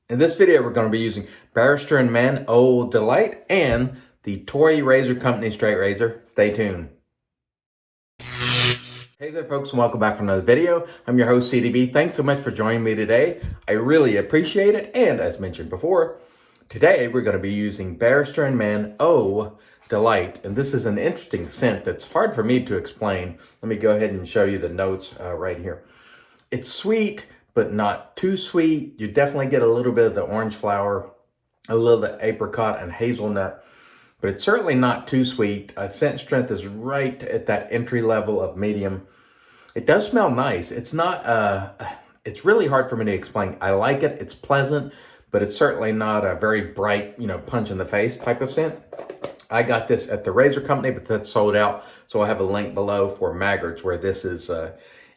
In this video, we're going to be using Barrister & Mann Old Delight and the Torrey Razor Company Straight Razor. Stay tuned. Hey there folks, and welcome back for another video. I'm your host CDB. Thanks so much for joining me today. I really appreciate it. And as mentioned before, today we're going to be using Barrister & Mann Old Delight. And this is an interesting scent that's hard for me to explain. Let me go ahead and show you the notes right here. It's sweet, but not too sweet. You definitely get a little bit of the orange flower, a little of the apricot and hazelnut, but it's certainly not too sweet. Scent strength is right at that entry level of medium. It does smell nice. It's not, it's really hard for me to explain. I like it, it's pleasant, but it's certainly not a very bright, punch in the face type of scent. I got this at the Razor Company, but that's sold out. So I'll have a link below for Maggart's where this is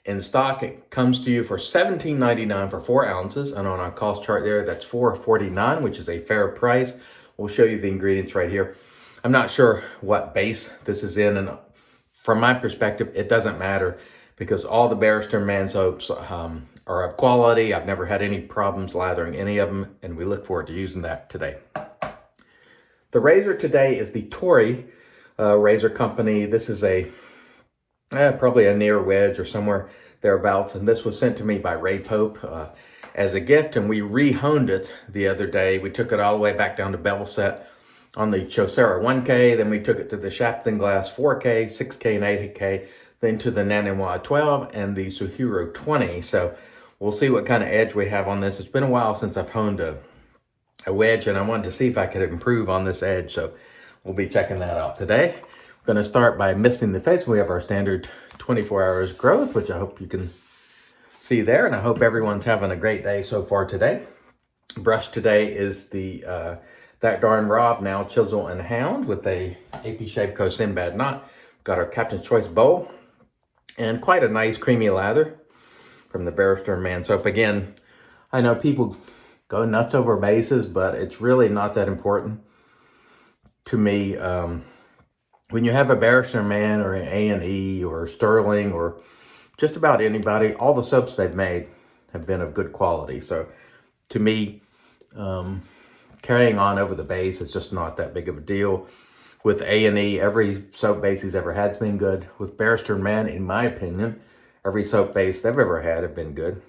in stock. It comes to you for $17.99 for 4 ounces. And on our cost chart there, that's $4.49, which is a fair price. We'll show you the ingredients right here. I'm not sure what base this is in. And from my perspective, it doesn't matter because all the Barrister & Mann soaps are of quality. I've never had any problems lathering any of them. And we look forward to using that today. The razor today is the Torrey Razor Company. This is probably a near wedge or somewhere thereabouts. And this was sent to me by Ray Pope as a gift. And we re-honed it the other day. We took it all the way back down to bevel set on the Chosera 1K. Then we took it to the Shapton Glass 4K, 6K, and 8K. Then to the Naniwa 12 and the Suhiro 20. So we'll see what kind of edge we have on this. It's been a while since I've honed a wedge, and I wanted to see if I could improve on this edge. So we'll be checking that out today. We're going to start by misting the face. We have our standard 24 hours growth, which I hope you can see there. And I hope everyone's having a great day so far today. Brush today is the That Darn Rob Now Chisel and Hound with a AP Shapeco Sinbad knot. Got our Captain's Choice bowl and quite a nice creamy lather from the Barrister & Mann soap. Again, I know people go nuts over bases, but it's really not that important to me. When you have a Barrister & Mann or an A&E or Sterling or just about anybody, all the soaps they've made have been of good quality. So to me, carrying on over the base is just not that big of a deal. With A&E, every soap base he's ever had's been good. With Barrister & Mann, in my opinion, every soap base they've ever had have been good.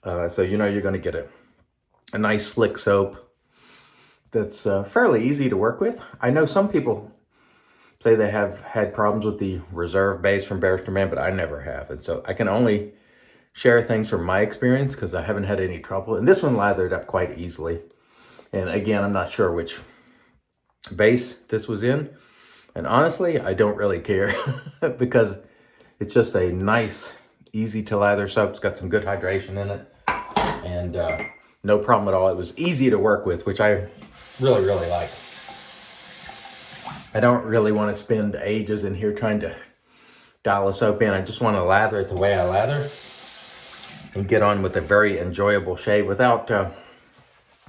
So you're going to get a nice slick soap that's fairly easy to work with. I know some people say they have had problems with the reserve base from Barrister & Mann, but I never have. And so I can only share things from my experience because I haven't had any trouble. And this one lathered up quite easily. And again, I'm not sure which base this was in. And honestly, I don't really care because it's just a nice, easy to lather soap. It's got some good hydration in it. And no problem at all. It was easy to work with, which I really, really like. I don't really want to spend ages in here trying to dial a soap in. I just want to lather it the way I lather and get on with a very enjoyable shave without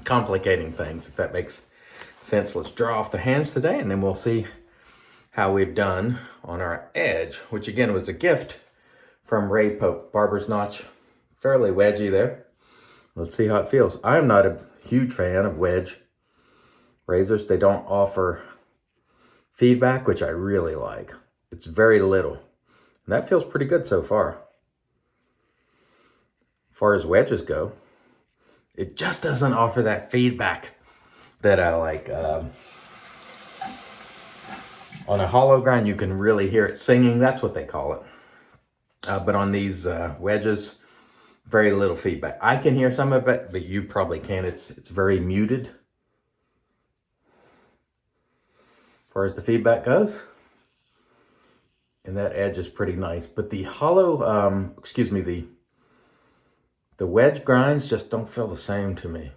complicating things, if that makes sense. Let's draw off the hands today, and then we'll see how we've done on our edge, which again was a gift from Ray Pope. Barber's notch, fairly wedgy there. Let's see how it feels. I am not a huge fan of wedge razors. They don't offer feedback, which I really like. It's very little. And that feels pretty good so far. As far as wedges go, it just doesn't offer that feedback that I like. On a hollow grind, you can really hear it singing. That's what they call it. But on these wedges, very little feedback. I can hear some of it, but you probably can't. It's very muted. As far as the feedback goes. And that edge is pretty nice. But the hollow, the wedge grinds just don't feel the same to me.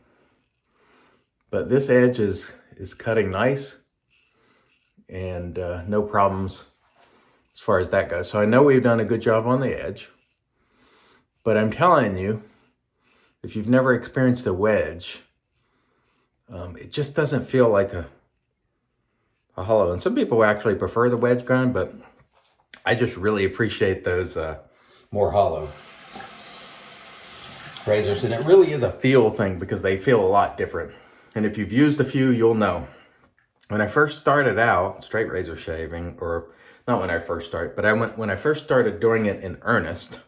But this edge is cutting nice. And no problems as far as that goes. So I know we've done a good job on the edge. But I'm telling you, if you've never experienced a wedge, it just doesn't feel like a hollow. And some people actually prefer the wedge grind, but I just really appreciate those more hollow. razors, and it really is a feel thing because they feel a lot different. And if you've used a few, you'll know. When I first started out straight razor shaving, or not when I first started, but when I first started doing it in earnest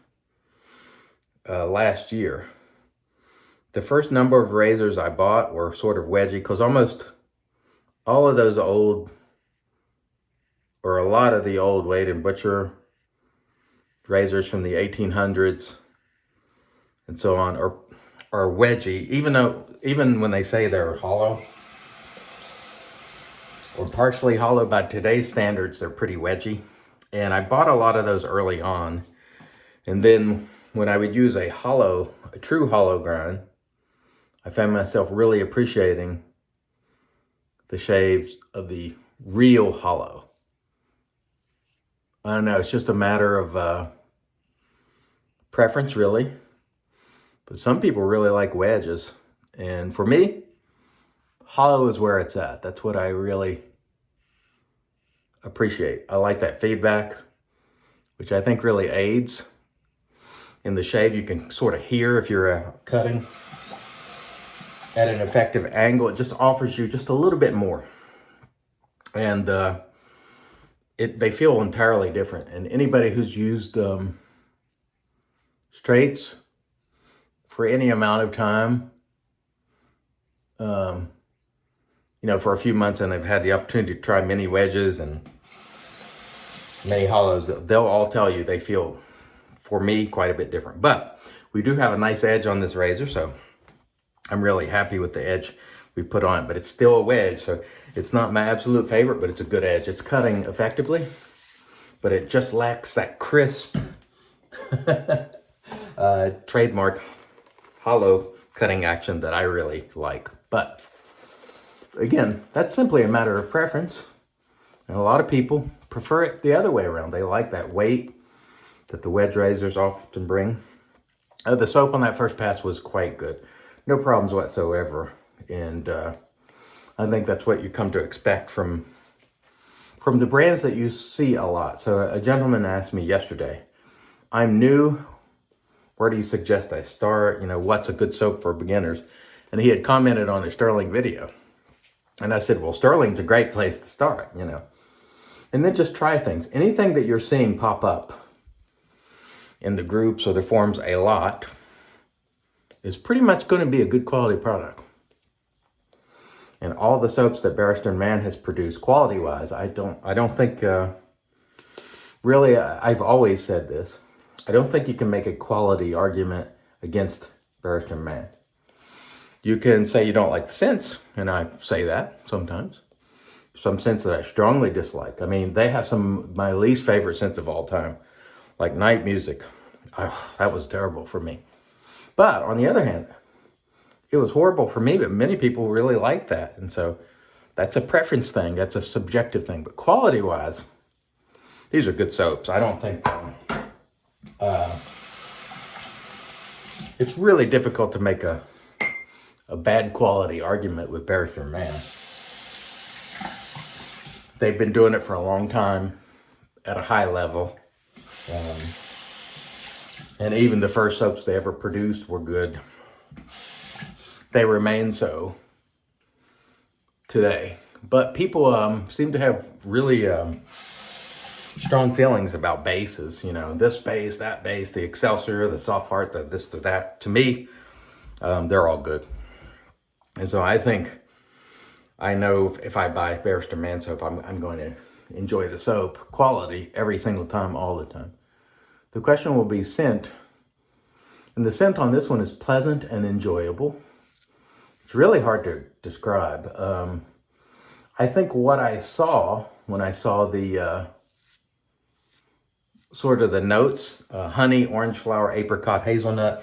last year, the first number of razors I bought were sort of wedgy, because almost all of those old, or a lot of the old Wade and Butcher razors from the 1800s and so on are wedgy, even when they say they're hollow or partially hollow. By today's standards, they're pretty wedgy. And I bought a lot of those early on. And then when I would use a true hollow grind, I found myself really appreciating the shaves of the real hollow. I don't know, it's just a matter of preference, really. But some people really like wedges. And for me, hollow is where it's at. That's what I really appreciate. I like that feedback, which I think really aids in the shave. You can sort of hear if you're cutting at an effective angle. It just offers you just a little bit more. And they feel entirely different. And anybody who's used straights for any amount of time, for a few months, and they've had the opportunity to try many wedges and many hollows, they'll all tell you they feel, for me, quite a bit different. But we do have a nice edge on this razor, so I'm really happy with the edge we put on it. But it's still a wedge, so it's not my absolute favorite, but it's a good edge. It's cutting effectively, but it just lacks that crisp trademark hollow cutting action that I really like. But again, that's simply a matter of preference. And a lot of people prefer it the other way around. They like that weight that the wedge razors often bring. The soap on that first pass was quite good. No problems whatsoever. And I think that's what you come to expect from the brands that you see a lot. So a gentleman asked me yesterday, I'm new, where do you suggest I start? What's a good soap for beginners? And he had commented on a Sterling video. And I said, well, Sterling's a great place to start, And then just try things. Anything that you're seeing pop up in the groups or the forums a lot is pretty much going to be a good quality product. And all the soaps that Barrister & Mann has produced quality-wise, I don't think, really, I've always said this, I don't think you can make a quality argument against Barrister & Mann. You can say you don't like the scents, and I say that sometimes. Some scents that I strongly dislike. I mean, they have some of my least favorite scents of all time, like Night Music. That was terrible for me. But on the other hand, it was horrible for me, but many people really like that. And so that's a preference thing. That's a subjective thing. But quality-wise, these are good soaps. I don't think it's really difficult to make a bad quality argument with Barrister & Mann. They've been doing it for a long time at a high level. And even the first soaps they ever produced were good. They remain so today. But people seem to have really strong feelings about bases. This base, that base, the Excelsior, the Soft Heart, the this, the that. To me, they're all good. And so I think I know if I buy Barrister & Mann soap, I'm going to enjoy the soap quality every single time, all the time. The question will be scent. And the scent on this one is pleasant and enjoyable. It's really hard to describe. I think what I saw when I saw the sort of the notes, honey, orange flower, apricot, hazelnut,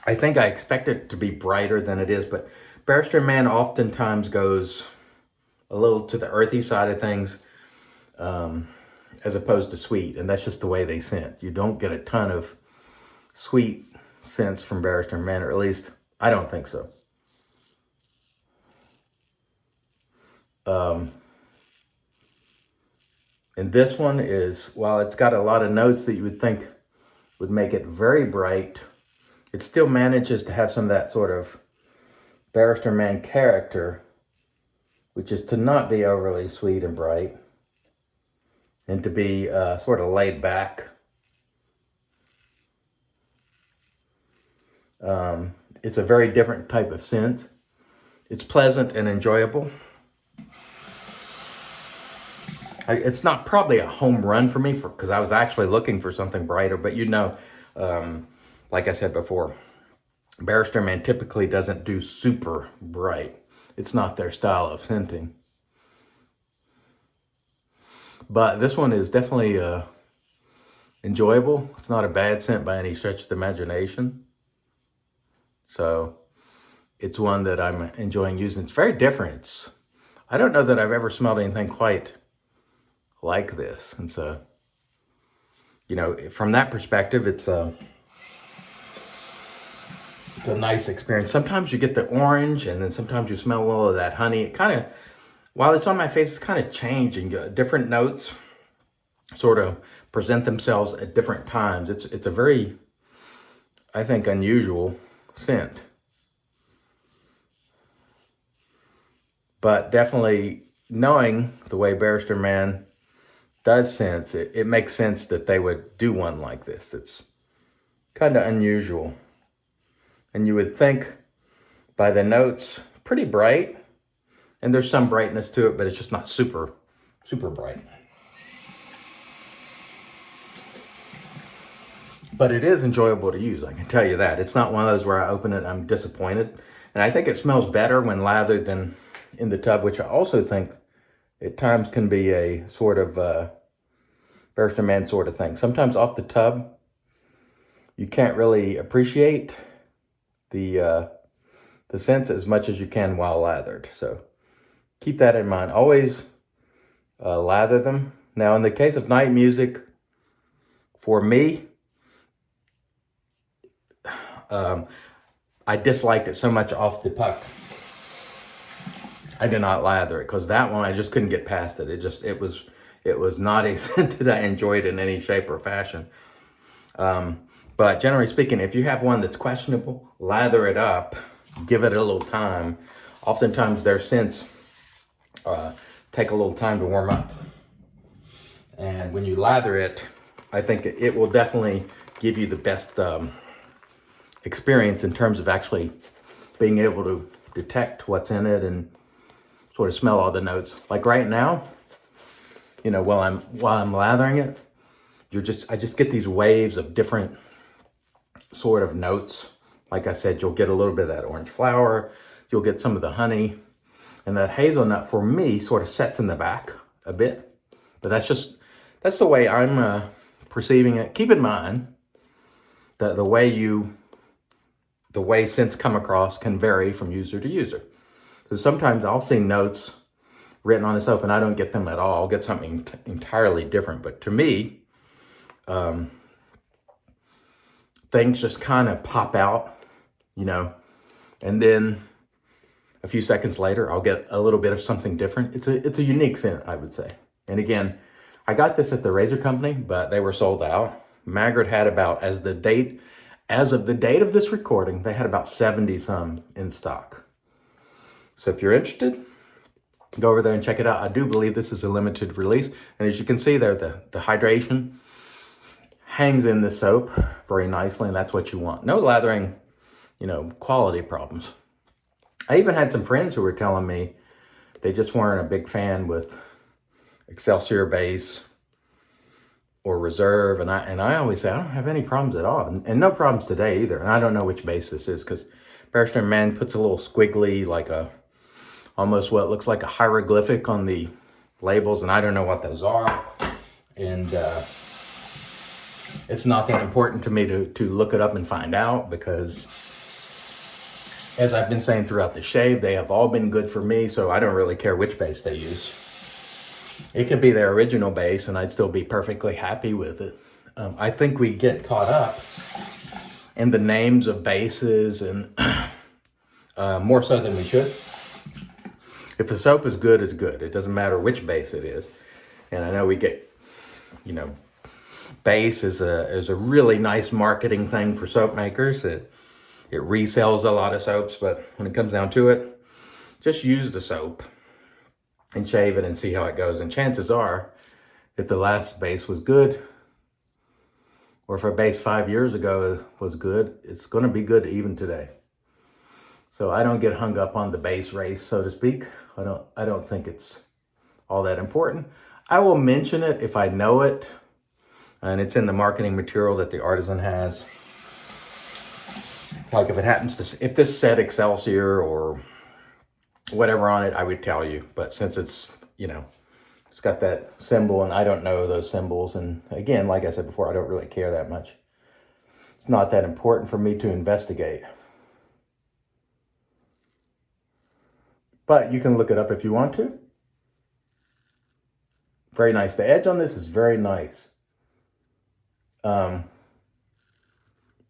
I think I expect it to be brighter than it is, but Barrister & Mann oftentimes goes a little to the earthy side of things, as opposed to sweet, and that's just the way they scent. You don't get a ton of sweet scents from Barrister & Mann, or at least I don't think so. And this one is, while it's got a lot of notes that you would think would make it very bright. It still manages to have some of that sort of Barrister Man character, which is to not be overly sweet and bright, and to be sort of laid back. It's a very different type of scent. It's pleasant and enjoyable. It's not probably a home run for me because I was actually looking for something brighter, but like I said before, Barrister Man typically doesn't do super bright. It's not their style of scenting. But this one is definitely enjoyable. It's not a bad scent by any stretch of the imagination. So it's one that I'm enjoying using. It's very different. I don't know that I've ever smelled anything quite like this. And so, from that perspective, it's a nice experience. Sometimes you get the orange, and then sometimes you smell a little of that honey. It kind of, while it's on my face, it's kind of changing. Different notes sort of present themselves at different times. It's a very, I think, unusual scent. But definitely knowing the way Barrister Man does scents, it makes sense that they would do one like this. It's kind of unusual. And you would think by the notes, pretty bright. And there's some brightness to it, but it's just not super, super bright. But it is enjoyable to use, I can tell you that. It's not one of those where I open it and I'm disappointed. And I think it smells better when lathered than in the tub, which I also think at times can be a sort of Barrister Man sort of thing. Sometimes off the tub, you can't really appreciate the scents as much as you can while lathered. So keep that in mind. Always lather them. Now, in the case of night music, for me, I disliked it so much off the puck. I did not lather it because that one I just couldn't get past it. It was not a scent that I enjoyed in any shape or fashion. But generally speaking, if you have one that's questionable, lather it up, give it a little time. Oftentimes their scents take a little time to warm up. And when you lather it, I think it will definitely give you the best experience in terms of actually being able to detect what's in it and sort of smell all the notes. Like right now, while I'm lathering it, I just get these waves of different sort of notes. Like I said, you'll get a little bit of that orange flower, you'll get some of the honey, and that hazelnut for me sort of sets in the back a bit. But that's the way I'm perceiving it. Keep in mind that the way scents come across can vary from user to user. So sometimes I'll see notes written on the soap and I don't get them at all. I'll get something entirely different. But to me, things just kind of pop out, and then a few seconds later, I'll get a little bit of something different. It's a unique scent, I would say. And again, I got this at the razor company, but they were sold out. Maggard had about, as of the date of this recording, they had about 70 some in stock. So if you're interested, go over there and check it out. I do believe this is a limited release. And as you can see there, the hydration hangs in the soap very nicely, and that's what you want. No lathering, quality problems. I even had some friends who were telling me they just weren't a big fan with Excelsior base or Reserve, and I always say I don't have any problems at all, and no problems today either. And I don't know which base this is because Barrister Man puts a little squiggly, like almost what looks like a hieroglyphic on the labels, and I don't know what those are. And it's not that important to me to look it up and find out, because as I've been saying throughout the shave, they have all been good for me, so I don't really care which base they use. It could be their original base and I'd still be perfectly happy with it. I think we get caught up in the names of bases, and more so than we should. If a soap is good, it's good. It doesn't matter which base it is. And I know we get, base is a really nice marketing thing for soap makers. It resells a lot of soaps, but when it comes down to it, just use the soap and shave it and see how it goes. And chances are, if the last base was good, or if a base 5 years ago was good, it's going to be good even today. So I don't get hung up on the base race, so to speak. I don't think it's all that important. I will mention it if I know it, and it's in the marketing material that the artisan has. Like if it happens to, if this said Excelsior or whatever on it, I would tell you. But since it's, it's got that symbol and I don't know those symbols. And again, like I said before, I don't really care that much. It's not that important for me to investigate. But you can look it up if you want to. Very nice. The edge on this is very nice.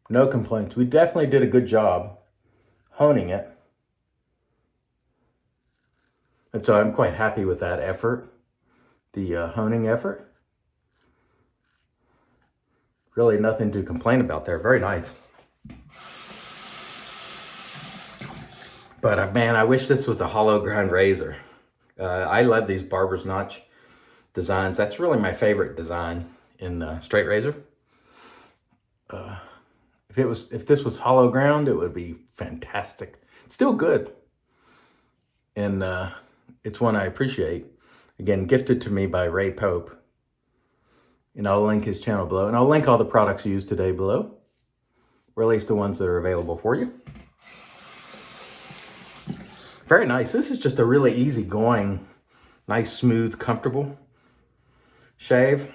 No complaints. We definitely did a good job honing it. And so I'm quite happy with that effort, the honing effort. Really nothing to complain about there. Very nice. But man, I wish this was a hollow ground razor. I love these barber's notch designs. That's really my favorite design in straight razor. If this was hollow ground, it would be fantastic. Still good. And it's one I appreciate. Again, gifted to me by Ray Pope. And I'll link his channel below. And I'll link all the products used today below. Or at least the ones that are available for you. Very nice. This is just a really easygoing, nice, smooth, comfortable shave.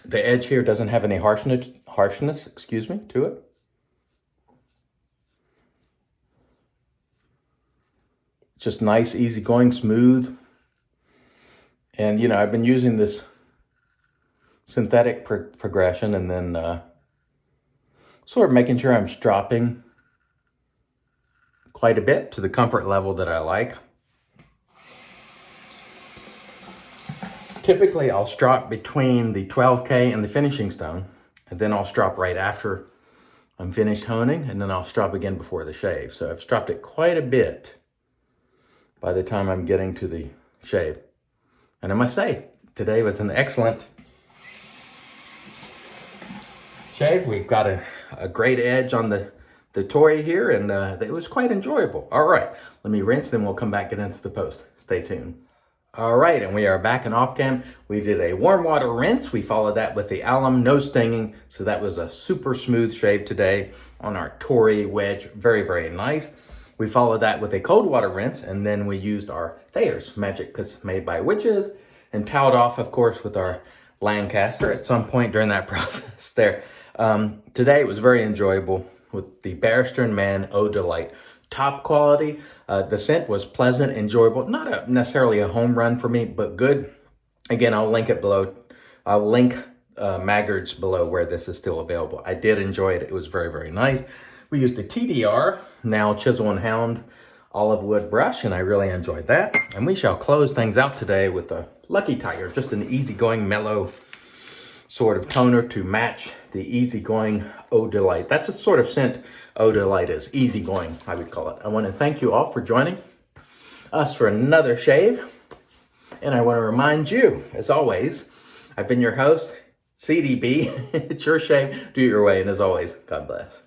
The edge here doesn't have any harshness, to it. Just nice, easygoing, smooth. And, I've been using this synthetic progression and then sort of making sure I'm stropping quite a bit to the comfort level that I like. Typically, I'll strop between the 12K and the finishing stone, and then I'll strop right after I'm finished honing, and then I'll strop again before the shave. So I've stropped it quite a bit by the time I'm getting to the shave. And I must say, today was an excellent shave. We've got a great edge on the Torrey here, and it was quite enjoyable. All right, let me rinse, then we'll come back and into the post. Stay tuned. All right, and we are back in off cam. We did a warm water rinse. We followed that with the alum, no stinging. So that was a super smooth shave today on our Torrey wedge. Very, very nice. We followed that with a cold water rinse, and then we used our Thayer's Magic Kiss Made by Witches and toweled off, of course, with our Lancaster at some point during that process there. Today it was very enjoyable with the Barrister & Mann Eau de Light. Top quality. The scent was pleasant, enjoyable. Not necessarily a home run for me, but good. Again, I'll link it below. I'll link Maggard's below where this is still available. I did enjoy it. It was very, very nice. We used a TDR, now Chisel and Hound olive wood brush, and I really enjoyed that. And we shall close things out today with a Lucky Tiger, just an easygoing, mellow sort of toner to match the easygoing Eau de Light. That's a sort of scent Eau de Light is, easygoing, I would call it. I want to thank you all for joining us for another shave. And I want to remind you, as always, I've been your host, CDB. It's your shave, do it your way, and as always, God bless.